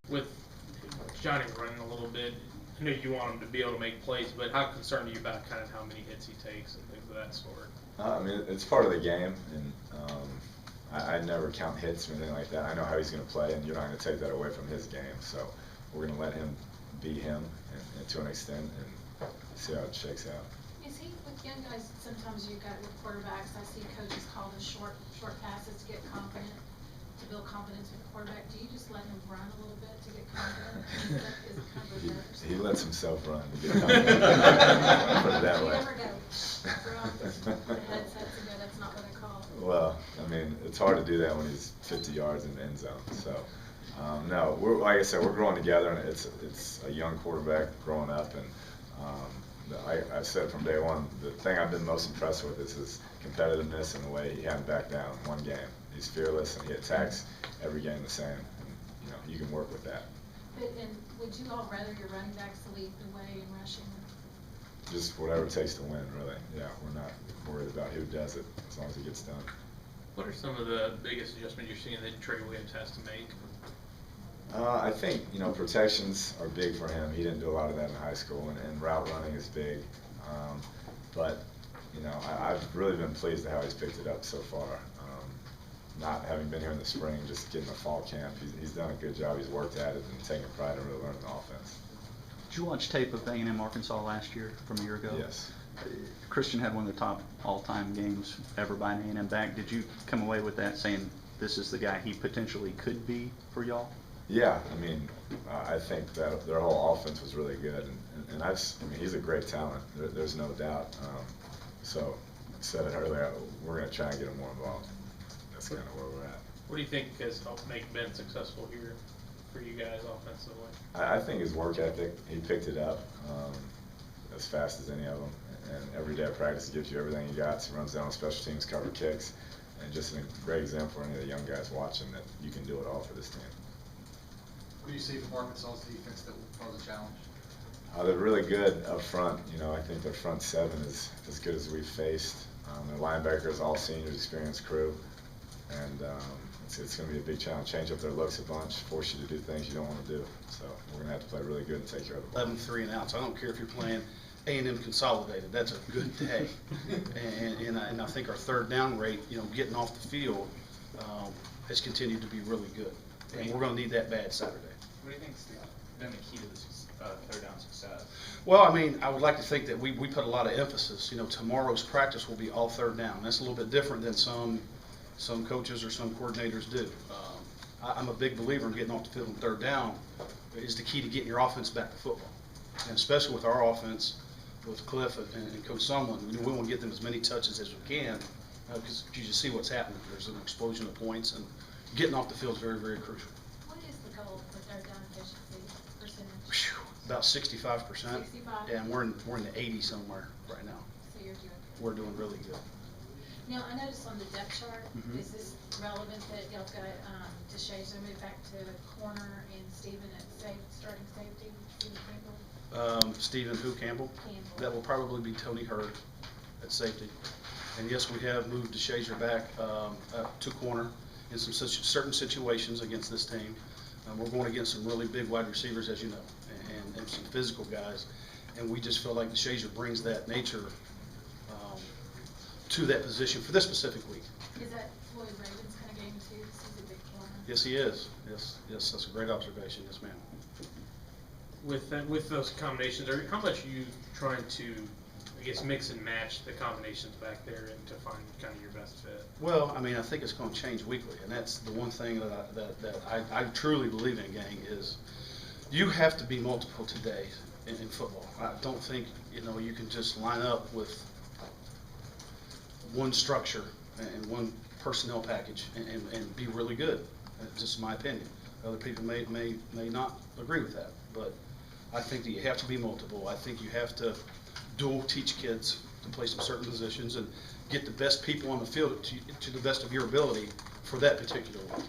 With Johnny running a little bit, I know you want him to be able to make plays, but how concerned are you about kind of how many hits he takes and things of that sort? I mean, it's part of the game, and I never count hits or anything like that. I know how he's going to play, and you're not going to take that away from his game. So we're going to let him be him and to an extent and see how it shakes out. Is he, with young guys, sometimes you've got with quarterbacks, I see coaches call the short passes to get confident, to build confidence with the quarterback. Do you just let him run a little bit to get confident? Is it kind of reverse? He lets himself run to get confident. Put it that way. You never go, throw on the headsets and go, that's not what I call. Well, I mean, it's hard to do that when he's 50 yards in the end zone. So, no, like I said, we're growing together, and it's a young quarterback growing up. And I said from day one, the thing I've been most impressed with is his competitiveness and the way he hadn't backed down in one game. He's fearless, and he attacks every game the same. And, you can work with that. But, and would you all rather your running backs lead the way in rushing? Just whatever it takes to win, really. Yeah, we're not worried about who does it as long as it gets done. What are some of the biggest adjustments you're seeing that Trey Williams has to make? I think, protections are big for him. He didn't do a lot of that in high school, and route running is big. But, I've really been pleased at how he's picked it up so far. Not having been here in the spring, just getting a fall camp, he's done a good job. He's worked at it and taken pride in really learning the offense. Did you watch tape of A&M Arkansas last year, from a year ago? Yes. Christian had one of the top all-time games ever by an A&M back. Did you come away with that saying this is the guy he potentially could be for y'all? Yeah, I think that their whole offense was really good, and he's a great talent. There's no doubt. So, I said it earlier, we're going to try and get him more involved. That's kind of where we're at. What do you think has helped make Ben successful here for you guys offensively? I think his work ethic, he picked it up as fast as any of them. And every day of practice, he gives you everything he got. He runs down on special teams, cover kicks, and just a great example for any of the young guys watching that you can do it all for this team. What do you see from Arkansas's defense that will pose a challenge? They're really good up front. I think their front seven is as good as we've faced. Their linebackers, all seniors, experienced crew. And it's going to be a big challenge. Change up their looks a bunch, force you to do things you don't want to do. So we're going to have to play really good and take care of the ball. 11-3 and outs. I don't care if you're playing A&M consolidated. That's a good day. and I think our third down rate, getting off the field, has continued to be really good. And we're going to need that bad Saturday. What do you think's been the key to this third down success? Well, I would like to think that we put a lot of emphasis. Tomorrow's practice will be all third down. That's a little bit different than some coaches or some coordinators do. I'm a big believer in getting off the field on third down is the key to getting your offense back to football. And especially with our offense, with Kliff and Coach Sumlin, we want to get them as many touches as we can because you just see what's happening. There's an explosion of points, and getting off the field is very, very crucial. What is the goal for third down efficiency percentage? About 65%. 65? Yeah, and we're in the 80 somewhere right now. So you're doing good. We're doing really good. Now, I noticed on the depth chart, is this relevant that y'all got DeShazer moved back to corner and Stephen at starting safety, Stephen Campbell? Stephen who, Campbell? Campbell. That will probably be Tony Hurd at safety. And yes, we have moved DeShazer back to corner in some certain situations against this team. We're going against some really big wide receivers, as you know, and some physical guys. And we just feel like DeShazer brings that nature to that position for this specific week. Is that Floyd Ravens kind of game too? He's a big corner. Yes, he is. Yes, that's a great observation. Yes, ma'am. With those combinations, how much are you trying to, mix and match the combinations back there and to find kind of your best fit? Well, I think it's going to change weekly, and that's the one thing that I truly believe in, gang, is you have to be multiple today in football. I don't think you can just line up with one structure and one personnel package and be really good. That's just my opinion. Other people may not agree with that, but I think that you have to be multiple. I think you have to dual teach kids to play some certain positions and get the best people on the field to the best of your ability for that particular one.